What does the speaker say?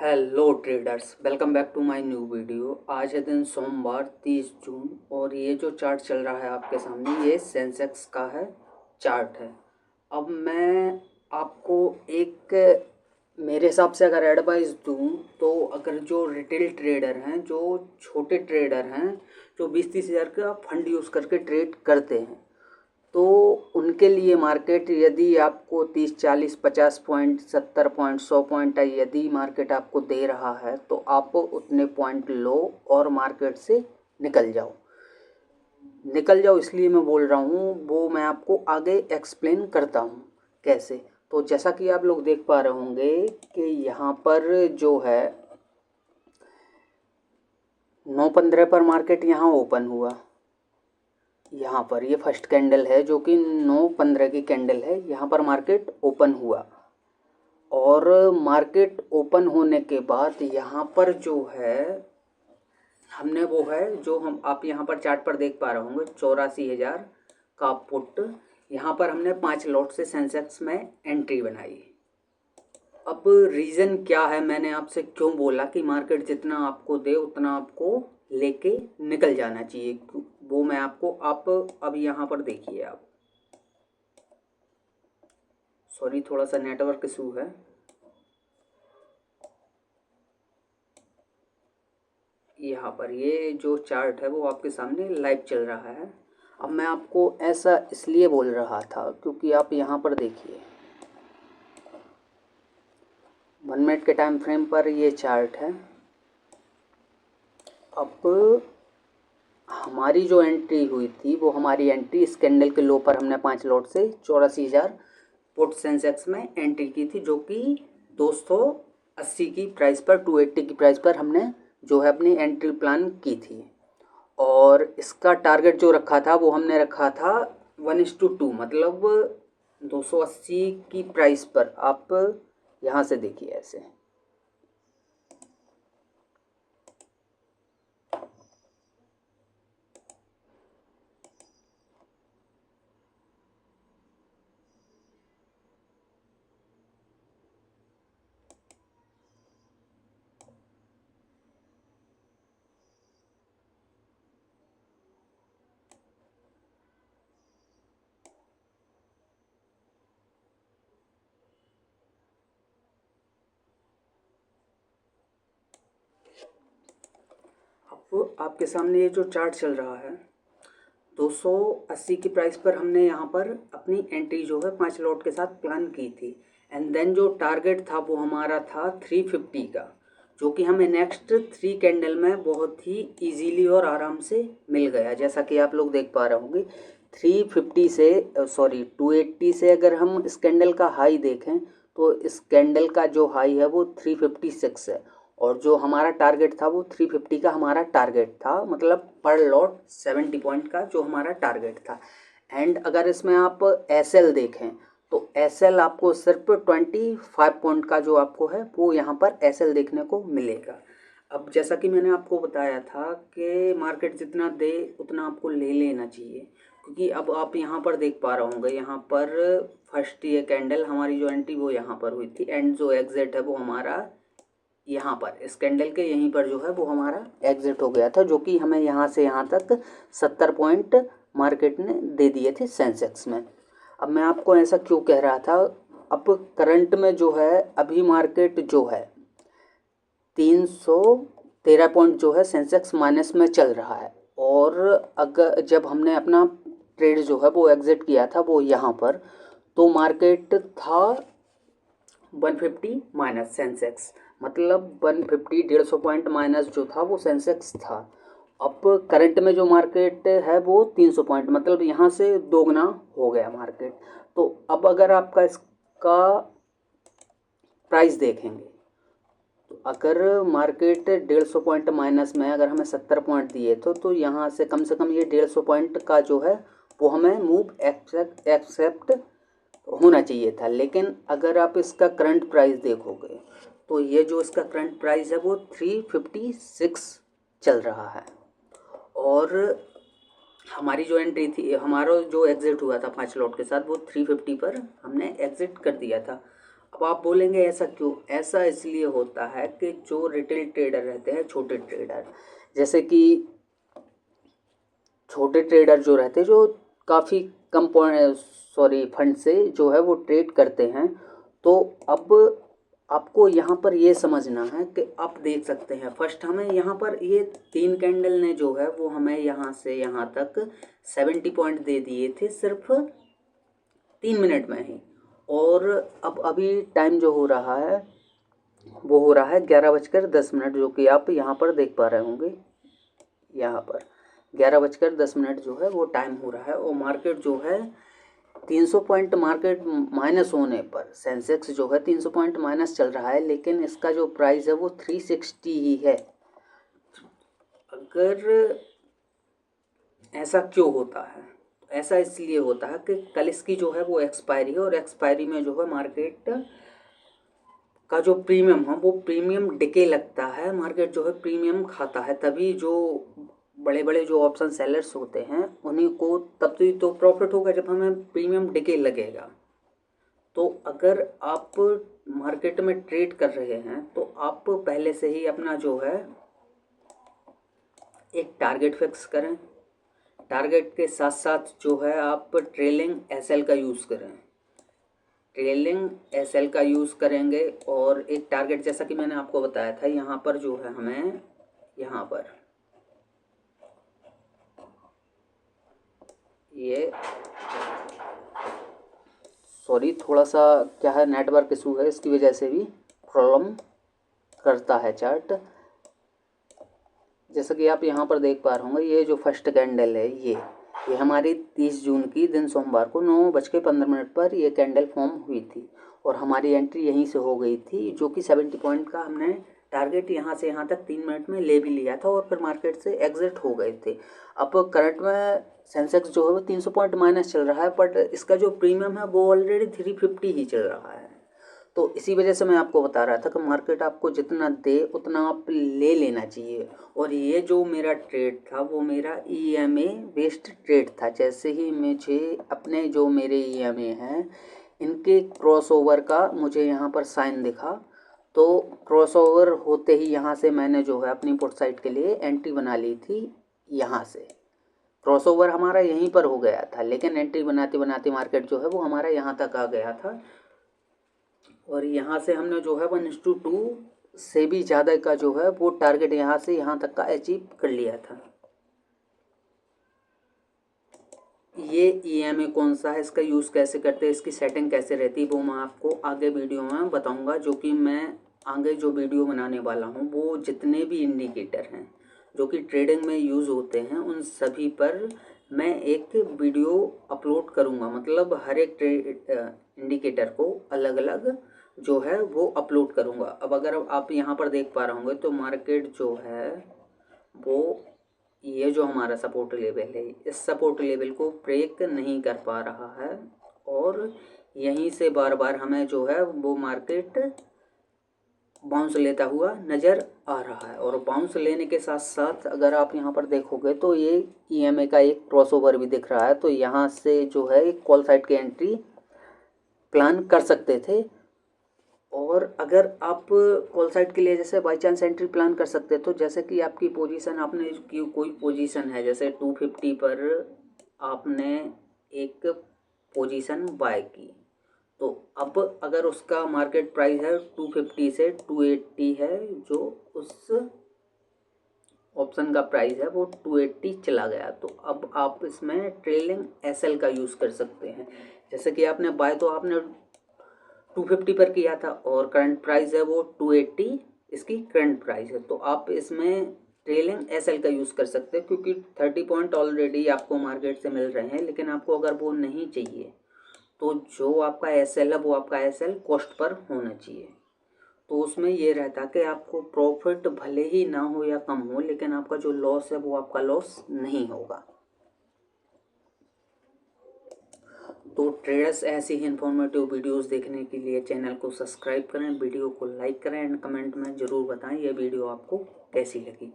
Hello traders, welcome back to my new video. आज है दिन सोमवार 30 जून और ये जो चार्ट चल रहा है आपके सामने ये सेंसेक्स का है चार्ट है। अब मैं आपको एक मेरे हिसाब से अगर एडवाइस दूं तो अगर जो रिटेल ट्रेडर हैं, जो छोटे ट्रेडर हैं, जो 20-30 हज़ार का फंड यूज़ करके ट्रेड करते हैं, तो उनके लिए मार्केट यदि आपको 30, 40, 50 पॉइंट, 70 पॉइंट, 100 पॉइंट यदि मार्केट आपको दे रहा है तो आप उतने पॉइंट लो और मार्केट से निकल जाओ। निकल जाओ इसलिए मैं बोल रहा हूँ, वो मैं आपको आगे एक्सप्लेन करता हूँ कैसे। तो जैसा कि आप लोग देख पा रहे होंगे कि यहाँ पर जो है 9:15 पर मार्केट यहाँ ओपन हुआ। यहाँ पर ये फर्स्ट कैंडल है जो कि 9:15 की कैंडल है। यहाँ पर मार्केट ओपन हुआ और मार्केट ओपन होने के बाद यहाँ पर जो है हमने वो है जो हम आप यहाँ पर चार्ट पर देख पा रहे होंगे 84,000 का पुट। यहाँ पर हमने 5 लॉट से सेंसेक्स में एंट्री बनाई। अब रीज़न क्या है, मैंने आपसे क्यों बोला कि मार्केट जितना आपको दे उतना आपको लेके निकल जाना चाहिए, वो मैं आपको आप अब यहाँ पर देखिए। आप सॉरी, थोड़ा सा नेटवर्क इशू है। यहाँ पर ये जो चार्ट है वो आपके सामने लाइव चल रहा है। अब मैं आपको ऐसा इसलिए बोल रहा था क्योंकि आप यहाँ पर देखिए 1 मिनट के टाइम फ्रेम पर ये चार्ट है। अब हमारी जो एंट्री हुई थी वो हमारी एंट्री इस कैंडल के लो पर हमने 5 लॉट से 84,000 पुट सेंसेक्स में एंट्री की थी, जो कि 280 की प्राइस पर 280 की प्राइस पर हमने जो है अपनी एंट्री प्लान की थी। और इसका टारगेट जो रखा था वो हमने रखा था 1:2, मतलब 280 की प्राइस पर। आप यहाँ से देखिए ऐसे अब आपके सामने ये जो चार्ट चल रहा है 280 की प्राइस पर हमने यहाँ पर अपनी एंट्री जो है 5 लॉट के साथ प्लान की थी। एंड देन जो टारगेट था वो हमारा था 350 का, जो कि हमें नेक्स्ट 3 कैंडल में बहुत ही इजीली और आराम से मिल गया। जैसा कि आप लोग देख पा रहे होंगे 350 से 280 से अगर हम इस कैंडल का हाई देखें तो इस कैंडल का जो हाई है वो 356 है और जो हमारा टारगेट था वो 350 का हमारा टारगेट था, मतलब पर लॉट 70 पॉइंट का जो हमारा टारगेट था। एंड अगर इसमें आप एसएल देखें तो एसएल आपको सिर्फ 25 पॉइंट का जो आपको है वो यहाँ पर एसएल देखने को मिलेगा। अब जैसा कि मैंने आपको बताया था कि मार्केट जितना दे उतना आपको ले लेना चाहिए, क्योंकि अब आप यहाँ पर देख पा रहे होंगे यहाँ पर फर्स्ट ये कैंडल हमारी जो एंट्री वो यहाँ पर हुई थी एंड जो एग्जिट है वो हमारा यहाँ पर इस कैंडल के यहीं पर जो है वो हमारा एग्जिट हो गया था, जो कि हमें यहाँ से यहाँ तक 70 पॉइंट मार्केट ने दे दिए थे सेंसेक्स में। अब मैं आपको ऐसा क्यों कह रहा था, अब करंट में जो है अभी मार्केट जो है 313 पॉइंट जो है सेंसेक्स माइनस में चल रहा है। और अगर जब हमने अपना ट्रेड जो है वो एग्जिट किया था वो यहाँ पर, तो मार्केट था 150 माइनस सेंसेक्स, मतलब 150 150 पॉइंट माइनस जो था वो सेंसेक्स था। अब करंट में जो मार्केट है वो 300 पॉइंट, मतलब यहाँ से दोगुना हो गया मार्केट। तो अब अगर आपका इसका प्राइस देखेंगे तो अगर मार्केट 150 पॉइंट माइनस में अगर हमें 70 पॉइंट दिए तो यहाँ से कम ये 150 पॉइंट का जो है वो हमें मूव एक्सेप्ट होना चाहिए था। लेकिन अगर आप इसका करंट प्राइस देखोगे तो ये जो इसका करंट प्राइस है वो 356 चल रहा है और हमारी जो एंट्री थी, हमारा जो एग्जिट हुआ था 5 लॉट के साथ, वो 350 पर हमने एग्जिट कर दिया था। अब आप बोलेंगे ऐसा क्यों? ऐसा इसलिए होता है कि जो रिटेल ट्रेडर रहते हैं, छोटे ट्रेडर, जैसे कि छोटे ट्रेडर जो रहते हैं, जो काफ़ी कम फंड से जो है वो ट्रेड करते हैं, तो अब आपको यहाँ पर ये समझना है कि आप देख सकते हैं फर्स्ट हमें यहाँ पर ये 3 कैंडल ने जो है वो हमें यहाँ से यहाँ तक 70 पॉइंट दे दिए थे सिर्फ 3 मिनट में ही। और अब अभी टाइम जो हो रहा है वो हो रहा है 11:10, जो कि आप यहाँ पर देख पा रहे होंगे। यहाँ पर 11:10 जो है वो टाइम हो रहा है और मार्केट जो है 300 पॉइंट मार्केट माइनस होने पर सेंसेक्स जो है 300 पॉइंट माइनस चल रहा है, लेकिन इसका जो प्राइस है वो 360 ही है। अगर ऐसा क्यों होता है? ऐसा इसलिए होता है कि कल इसकी जो है वो एक्सपायरी है और एक्सपायरी में जो है मार्केट का जो प्रीमियम है वो प्रीमियम डिके लगता है, मार्केट जो है प्रीमियम खाता है, तभी जो बड़े बड़े जो ऑप्शन सेलर्स होते हैं उन्हीं को तब तो प्रॉफिट होगा जब हमें प्रीमियम डिके लगेगा। तो अगर आप मार्केट में ट्रेड कर रहे हैं तो आप पहले से ही अपना जो है एक टारगेट फिक्स करें। टारगेट के साथ साथ जो है आप ट्रेलिंग एसएल का यूज़ करें। ट्रेलिंग एसएल का यूज़ करेंगे और एक टारगेट जैसा कि मैंने आपको बताया था, यहाँ पर जो है हमें यहाँ पर ये सॉरी थोड़ा सा क्या है नेटवर्क इशू है, इसकी वजह से भी प्रॉब्लम करता है चार्ट। जैसा कि आप यहाँ पर देख पा रहे होंगे, ये जो फर्स्ट कैंडल है ये हमारी 30 जून की दिन सोमवार को 9:15 पर ये कैंडल फॉर्म हुई थी और हमारी एंट्री यहीं से हो गई थी, जो कि 70 पॉइंट का हमने टारगेट यहाँ से यहाँ तक 3 मिनट में ले भी लिया था और फिर मार्केट से एग्जिट हो गए थे। अब करंट में सेंसेक्स जो है वो 300 पॉइंट माइनस चल रहा है, बट इसका जो प्रीमियम है वो ऑलरेडी 350 ही चल रहा है। तो इसी वजह से मैं आपको बता रहा था कि मार्केट आपको जितना दे उतना आप ले लेना चाहिए। और ये जो मेरा ट्रेड था वो मेरा EMA बेस्ड ट्रेड था। जैसे ही मुझे अपने जो मेरे EMA हैं इनके क्रॉसओवर का मुझे यहाँ पर साइन दिखा, तो क्रॉसओवर होते ही यहाँ से मैंने जो है अपनी पुट साइड के लिए एंट्री बना ली थी। यहाँ से क्रॉसओवर हमारा यहीं पर हो गया था, लेकिन एंट्री बनाते बनाते मार्केट जो है वो हमारा यहाँ तक आ गया था और यहाँ से हमने जो है 1:2 से भी ज़्यादा का जो है वो टारगेट यहाँ से यहाँ तक का अचीव कर लिया था। ये EMA कौन सा है, इसका यूज़ कैसे करते हैं, इसकी सेटिंग कैसे रहती है, वो मैं आपको आगे वीडियो में बताऊंगा। जो कि मैं आगे जो वीडियो बनाने वाला हूँ वो जितने भी इंडिकेटर हैं जो कि ट्रेडिंग में यूज़ होते हैं उन सभी पर मैं एक वीडियो अपलोड करूँगा। मतलब हर एक इंडिकेटर को अलग अलग जो है वो अपलोड करूँगा। अब अगर आप यहाँ पर देख पा रहे होंगे तो मार्केट जो है वो ये जो हमारा सपोर्ट लेवल है इस सपोर्ट लेवल को ब्रेक नहीं कर पा रहा है और यहीं से बार बार हमें जो है वो मार्केट बाउंस लेता हुआ नज़र आ रहा है। और बाउंस लेने के साथ साथ अगर आप यहाँ पर देखोगे तो ये EMA का एक क्रॉसओवर भी दिख रहा है, तो यहाँ से जो है एक कॉल साइड की एंट्री प्लान कर सकते थे। और अगर आप कॉल साइड के लिए जैसे बाई चांस एंट्री प्लान कर सकते, तो जैसे कि आपकी पोजीशन आपने की कोई पोजीशन है जैसे 250 पर आपने एक पोजीशन बाय की, तो अब अगर उसका मार्केट प्राइस है 250 से 280 है, जो उस ऑप्शन का प्राइस है वो 280 चला गया, तो अब आप इसमें ट्रेलिंग SL का यूज़ कर सकते हैं। जैसे कि आपने बाय तो आपने 250 पर किया था और करंट प्राइस है वो 280 इसकी करंट प्राइस है, तो आप इसमें ट्रेलिंग SL का यूज़ कर सकते हैं क्योंकि 30 पॉइंट ऑलरेडी आपको मार्केट से मिल रहे हैं। लेकिन आपको अगर वो नहीं चाहिए तो जो आपका SL है वो आपका SL कॉस्ट पर होना चाहिए। तो उसमें ये रहता कि आपको प्रॉफिट भले ही ना हो या कम हो, लेकिन आपका जो लॉस है वो आपका लॉस नहीं होगा। तो ट्रेडर्स ऐसी ही इन्फॉर्मेटिव वीडियोस देखने के लिए चैनल को सब्सक्राइब करें, वीडियो को लाइक करें एंड कमेंट में ज़रूर बताएं ये वीडियो आपको कैसी लगी।